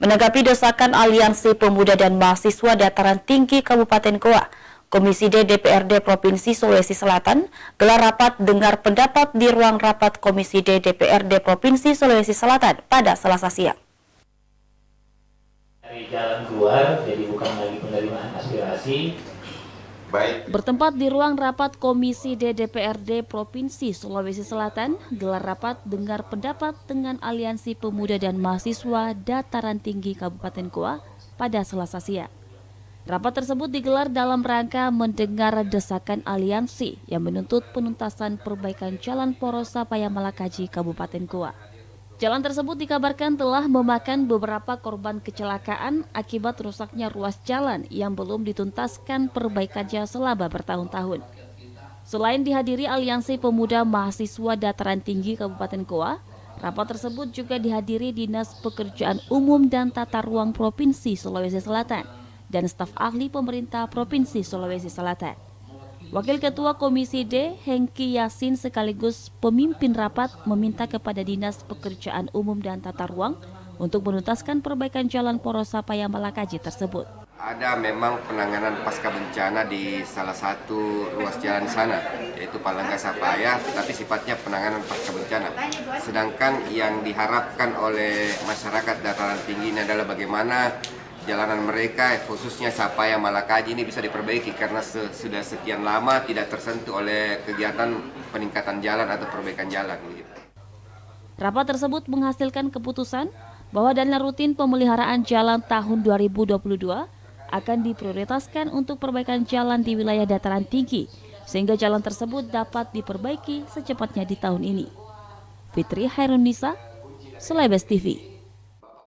Menanggapi desakan Aliansi Pemuda dan Mahasiswa Dataran Tinggi Kabupaten Goa, Komisi D DPRD Provinsi Sulawesi Selatan gelar rapat dengar pendapat di ruang rapat Komisi D DPRD Provinsi Sulawesi Selatan pada Selasa siang. Dari jalan keluar, jadi bukan lagi penerimaan aspirasi. Bertempat di ruang rapat Komisi D DPRD Provinsi Sulawesi Selatan, gelar rapat dengar pendapat dengan Aliansi Pemuda dan Mahasiswa Dataran Tinggi Kabupaten Goa pada Selasa siang. Rapat tersebut digelar dalam rangka mendengar desakan aliansi yang menuntut penuntasan perbaikan Jalan Poros Sapaya Malakaji Kabupaten Goa. Jalan tersebut dikabarkan telah memakan beberapa korban kecelakaan akibat rusaknya ruas jalan yang belum dituntaskan perbaikannya selama bertahun-tahun. Selain dihadiri Aliansi Pemuda Mahasiswa Dataran Tinggi Kabupaten Goa, rapat tersebut juga dihadiri Dinas Pekerjaan Umum dan Tata Ruang Provinsi Sulawesi Selatan dan staf ahli pemerintah Provinsi Sulawesi Selatan. Wakil Ketua Komisi D, Hengki Yasin sekaligus pemimpin rapat meminta kepada Dinas Pekerjaan Umum dan Tata Ruang untuk menuntaskan perbaikan Jalan Poros Sapaya Malakaji tersebut. Ada memang penanganan pasca bencana di salah satu ruas jalan sana, yaitu Palangga Sapaya, tetapi sifatnya penanganan pasca bencana. Sedangkan yang diharapkan oleh masyarakat dataran tinggi ini adalah bagaimana jalanan mereka, khususnya Sapaya Malakaji ini bisa diperbaiki karena sudah sekian lama tidak tersentuh oleh kegiatan peningkatan jalan atau perbaikan jalan. Rapat tersebut menghasilkan keputusan bahwa dana rutin pemeliharaan jalan tahun 2022 akan diprioritaskan untuk perbaikan jalan di wilayah dataran tinggi, sehingga jalan tersebut dapat diperbaiki secepatnya di tahun ini. Fitri Hairunisa, Celebes TV.